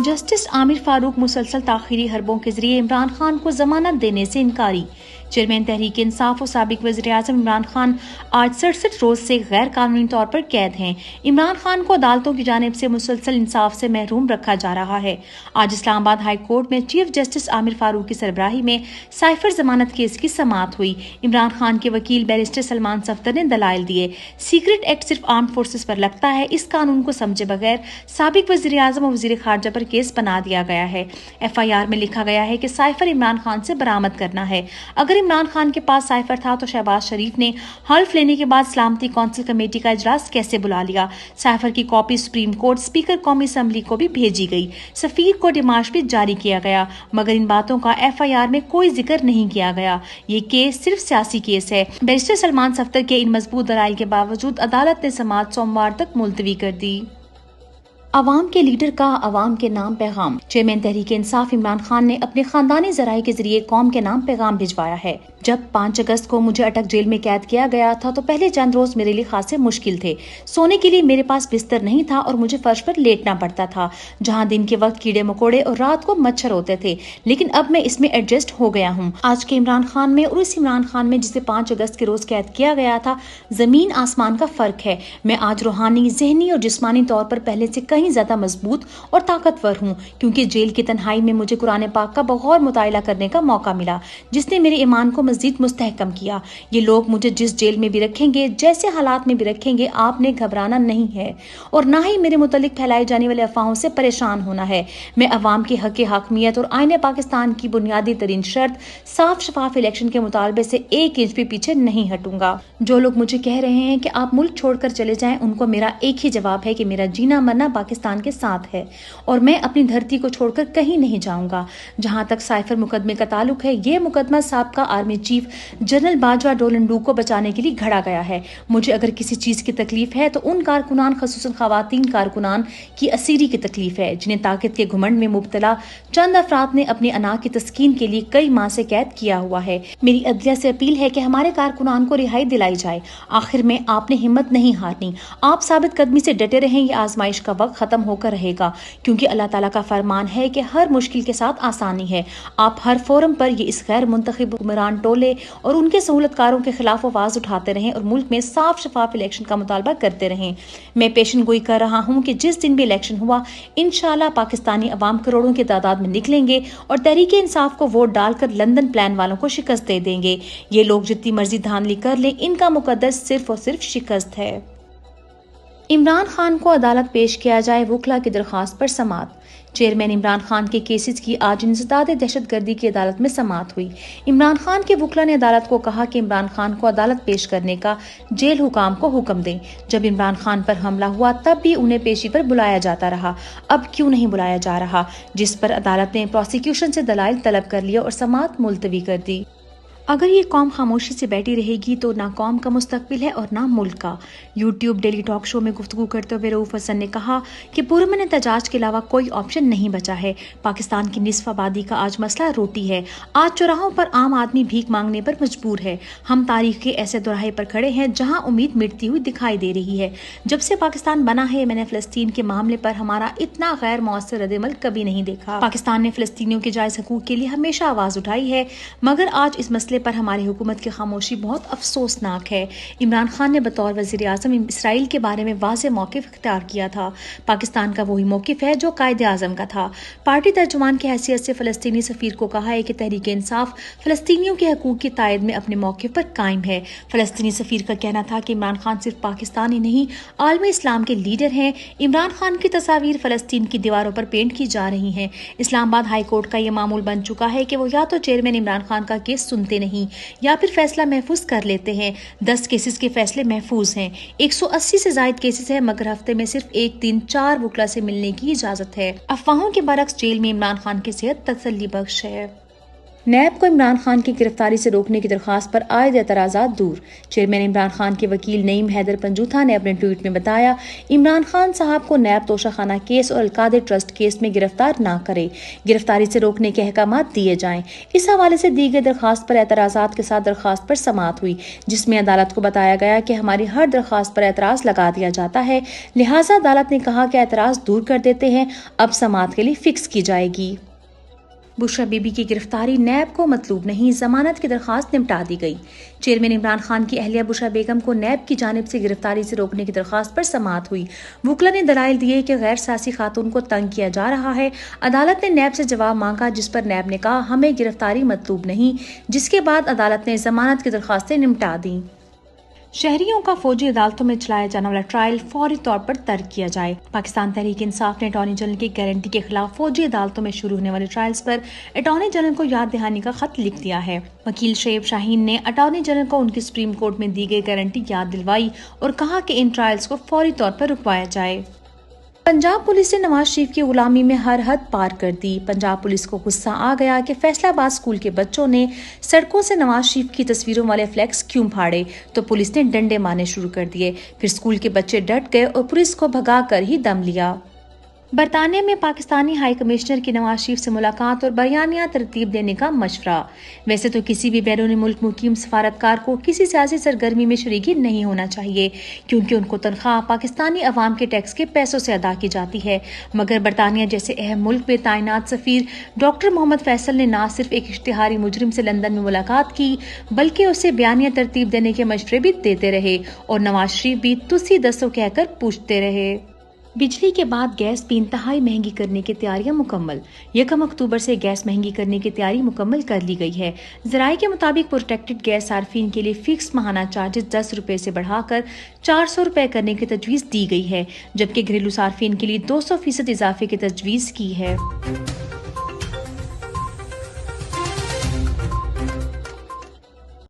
Justice Aamir Farooq मुसलसल ताखीरी हरबों के जरिए इमरान खान को जमानत देने से इनकारी। चेयरमैन तहरीक इंसाफ और साबिक वज़ीर-ए-आज़म इमरान खान आज 67 रोज से गैर कानूनी तौर पर कैद हैं। इमरान खान को अदालतों की जानिब से मुसलसल इंसाफ से महरूम रखा जा रहा है। आज इस्लामाबाद हाई कोर्ट में चीफ जस्टिस आमिर फारूक की सरबराही में साइफर जमानत केस की समाअत हुई। इमरान खान के वकील बैरिस्टर सलमान सफदर ने दलाइल दिए। सीक्रेट एक्ट सिर्फ आर्म्ड फोर्सेस पर लगता है, इस कानून को समझे बगैर साबिक वज़ीर-ए-आज़म और वज़ीर खारजा पर केस बना दिया गया है। FIR में लिखा गया है कि साइफर इमरान खान से बरामद करना है। अगर इमरान खान के पास साइफर था तो शहबाज शरीफ ने हल्फ लेने के बाद सलामती कौंसिल कमेटी का इजलास कैसे बुला लिया? साइफर की कॉपी सुप्रीम कोर्ट स्पीकर कौमी असम्बली को भी भेजी गई। सफीर को डिमार्श भी जारी किया गया, मगर इन बातों का FIR में कोई जिक्र नहीं किया गया। ये केस सिर्फ सियासी केस है। बैरिस्टर सलमान सफदर के इन मजबूत दलाइल के बावजूद अदालत ने समाअत सोमवार तक मुलतवी कर दी। अवाम के लीडर का अवाम के नाम पैगाम। चेयरमैन तहरीक इंसाफ इमरान खान ने अपने खानदानी जराये के जरिए कौम के नाम पैगाम भिजवाया है। जब 5 अगस्त को मुझे अटक जेल में कैद किया गया था तो पहले चंद रोज मेरे लिए खासे मुश्किल थे। सोने के लिए मेरे पास बिस्तर नहीं था और मुझे फर्श पर लेटना पड़ता था, जहां दिन के वक्त कीड़े मकोड़े और रात को मच्छर होते थे। लेकिन अब मैं इसमें एडजस्ट हो गया हूँ। आज के इमरान खान में और उस इमरान खान में जिसे 5 अगस्त के रोज कैद किया गया था, जमीन आसमान का फर्क है। मैं आज रूहानी, जहनी और जिस्मानी तौर पर पहले से कहीं ज्यादा मजबूत और ताकतवर हूँ, क्योंकि जेल की तन्हाई में मुझे कुरान पाक का बगौर मुतायला करने का मौका मिला, जिसने मेरे ईमान को मजीद मुस्तहकम किया। ये लोग मुझे जिस जेल में भी रखेंगे, जैसे हालात में भी रखेंगे, आपने घबराना नहीं है और ना ही मेरे मुतालिक फैलाई जाने वाले अफवाहों से परेशान होना है। मैं अवाम की हक हाकमियत और आईने पाकिस्तान की बुनियादी तरीन शर्त साफ शफाफ इलेक्शन के मुतालबे से 1 इंच भी पीछे नहीं हटूंगा। जो लोग मुझे कह रहे हैं कि आप मुल्क छोड़कर चले जाएं, उनको मेरा एक ही जवाब है कि मेरा जीना मरना पाकिस्तान के साथ है और मैं अपनी धरती को छोड़कर कहीं नहीं जाऊंगा। जहां तक साइफर मुकदमे का ताल्लुक है, ये मुकदमा साबका आर्मी चीफ जनरल बाजवा डोलंडू को बचाने के लिए घड़ा गया है। मुझे अगर किसी चीज की तकलीफ है तो उन कारकुनान, खसूसन खवातीन कारकुनान की असीरी की तकलीफ है, जिन्हें ताकत के घुमंड में मुब्तला चंद अफराद ने अपनी अना की तस्कीन के लिए कई माह से कैद किया हुआ है। मेरी अदलिया से अपील है कि हमारे कारकुनान को रिहाई दिलाई जाए। आखिर में आपने हिम्मत नहीं हारनी, आप साबित कदमी से डटे रहें। ये आजमाइश का वक्त खत्म होकर रहेगा, क्योंकि अल्लाह ताला का फरमान है कि हर मुश्किल के साथ आसानी है। आप हर फोरम पर ये इस गैर मुंतखब हुक्मरान टोले और उनके सहूलतकारों के खिलाफ आवाज उठाते रहें और मुल्क में साफ शफाफ इलेक्शन का मुतालबा करते रहें। मैं पेशन गोई कर रहा हूँ कि जिस दिन भी इलेक्शन हुआ, इंशाल्लाह पाकिस्तानी अवाम करोड़ों की तादाद में निकलेंगे और तहरीक इंसाफ को वोट डालकर लंदन प्लान वालों को शिकस्त दे देंगे। ये लोग जितनी मर्जी धांधली कर ले, इनका मुकद्दस सिर्फ और सिर्फ शिकस्त है। इमरान खान को अदालत पेश किया जाए, वकला की दरखास्त पर समाअत। चेयरमैन इमरान खान के केसेस की आज इंसदाद दहशतगर्दी की अदालत में समाअत हुई। इमरान खान के वकला ने अदालत को कहा कि इमरान खान को अदालत पेश करने का जेल हुकाम को हुक्म दें। जब इमरान खान पर हमला हुआ तब भी उन्हें पेशी पर बुलाया जाता रहा, अब क्यों नहीं बुलाया जा रहा? जिस पर अदालत ने प्रोसिक्यूशन से दलाइल तलब कर लिया और समाअत मुलतवी कर दी। अगर ये कौम खामोशी से बैठी रहेगी तो ना कौम का मुस्तकबिल है और ना मुल्क का। यूट्यूब डेली टॉक शो में गुफ्तगू करते हुए रऊफ हसन ने कहा कि पुरअमन एहतजाज के अलावा कोई ऑप्शन नहीं बचा है। पाकिस्तान की निसफ आबादी का आज मसला रोटी है। आज चौराहों पर आम आदमी भीख मांगने पर मजबूर है। हम तारीख के ऐसे दोराहे पर खड़े हैं जहाँ उम्मीद मिटती हुई दिखाई दे रही है। जब से पाकिस्तान बना है, मैंने फलस्तीन के मामले पर हमारा इतना गैर मौसर रद्द-ए-अमल कभी नहीं देखा। पाकिस्तान ने फलस्तीनियों के जायज हकूक के लिए हमेशा आवाज उठाई है, मगर आज इस मसले पर हमारी हुकूमत की खामोशी बहुत अफसोसनाक है। इमरान खान ने बतौर वज़ीर आज़म इसराइल के बारे में वाज़ेह मौक़िफ़ इख्तियार किया था। पाकिस्तान का वही मौक़िफ़ है जो कायदे आज़म का था। पार्टी तर्जुमान की हैसियत से फ़लस्तीनी सफ़ीर को कहा है कि तहरीक इंसाफ फ़लस्तीनियों के हकूक़ की तायद में अपने मौक़िफ़ पर कायम है। फ़लस्तीनी सफ़ीर का कहना था कि इमरान खान सिर्फ पाकिस्तान ही नहीं, आलमी इस्लाम के लीडर हैं। इमरान खान की तस्वीर फ़लस्तीन की दीवारों पर पेंट की जा रही हैं। इस्लामाबाद हाई कोर्ट का यह मामूल बन चुका है कि वो या तो चेयरमैन इमरान खान का केस सुनते नहीं या फिर फैसला महफूज कर लेते हैं। 10 केसेस के फैसले महफूज हैं। 180 से ज्यादा केसेस हैं, मगर हफ्ते में सिर्फ एक दिन 4 वकला से मिलने की इजाजत है। अफवाहों के बरक्स जेल में इमरान खान की सेहत तसल्ली बख्श है। नैब को इमरान खान की गिरफ्तारी से रोकने की दरखास्त पर आयद एतराज़ात दूर। चेयरमैन इमरान खान के वकील नईम हैदर पंजूथा ने अपने ट्वीट में बताया, इमरान खान साहब को नैब तोशाखाना केस और अलकादे ट्रस्ट केस में गिरफ्तार ना करे, गिरफ्तारी से रोकने के अहकामात दिए जाएं। इस हवाले से दी गई दरखास्त पर एतराज़ात के साथ दरखास्त पर समाअत हुई, जिसमें अदालत को बताया गया कि हमारी हर दरखास्त पर एतराज़ लगा दिया जाता है, लिहाजा अदालत ने कहा कि एतराज़ दूर कर देते हैं, अब समाअत के लिए फिक्स की जाएगी। बुशरा बीबी की गिरफ्तारी नैब को मतलूब नहीं, जमानत की दरखास्त निपटा दी गई। चेयरमैन इमरान खान की अहलिया बुशरा बेगम को नैब की जानिब से गिरफ्तारी से रोकने की दरखास्त पर समाअत हुई। वुकला ने दलाइल दिए कि गैर सियासी खातून को तंग किया जा रहा है। अदालत ने नैब से जवाब मांगा, जिस पर नैब ने कहा हमें गिरफ्तारी मतलूब नहीं, जिसके बाद अदालत ने जमानत की दरखास्तें निपटा दी। शहरियों का फौजी अदालतों में चलाया जाने वाला ट्रायल फौरी तौर पर तर्क किया जाए। पाकिस्तान तहरीक इंसाफ ने अटॉर्नी जनरल की गारंटी के खिलाफ फौजी अदालतों में शुरू होने वाले ट्रायल्स पर अटॉर्नी जनरल को याद दहानी का खत लिख दिया है। वकील शोएब शाहीन ने अटॉर्नी जनरल को उनकी सुप्रीम कोर्ट में दी गई गारंटी याद दिलवाई और कहा कि इन ट्रायल्स को फौरी तौर पर रुकवाया जाए। पंजाब पुलिस ने नवाज शरीफ की गुलामी में हर हद पार कर दी। पंजाब पुलिस को गुस्सा आ गया कि फैसलाबाद स्कूल के बच्चों ने सड़कों से नवाज शरीफ की तस्वीरों वाले फ्लैक्स क्यों फाड़े, तो पुलिस ने डंडे मारने शुरू कर दिए। फिर स्कूल के बच्चे डट गए और पुलिस को भगा कर ही दम लिया। बरतानिया में पाकिस्तानी हाई कमिश्नर की नवाज शरीफ से मुलाकात और बयानिया तरतीब देने का मशवरा। वैसे तो किसी भी बैरून मुल्क मुकीम सफारतकार को किसी सियासी सरगर्मी में शरीकी नहीं होना चाहिए, क्योंकि उनको तनख्वाह पाकिस्तानी अवाम के टैक्स के पैसों से अदा की जाती है। मगर बरतानिया जैसे अहम मुल्क में तैनात सफीर डॉक्टर मोहम्मद फैसल ने न सिर्फ एक इश्तिहारी मुजरिम से लंदन में मुलाकात की, बल्कि उसे बयानिया तरतीब देने के मशवरे भी देते रहे और नवाज शरीफ भी तुसी दसो कहकर पूछते रहे। बिजली के बाद गैस भी इंतहाई महंगी करने की तैयारियां मुकम्मल। 1 अक्टूबर से गैस महंगी करने की तैयारी मुकम्मल कर ली गई है। ज़राए के मुताबिक प्रोटेक्टेड गैस सार्फिन के लिए फिक्स माहाना चार्जेस 10 रुपए से बढ़ाकर 400 रुपए करने की तजवीज़ दी गई है, जबकि घरेलू सार्फिन के लिए 200% इजाफे की तजवीज़ की है।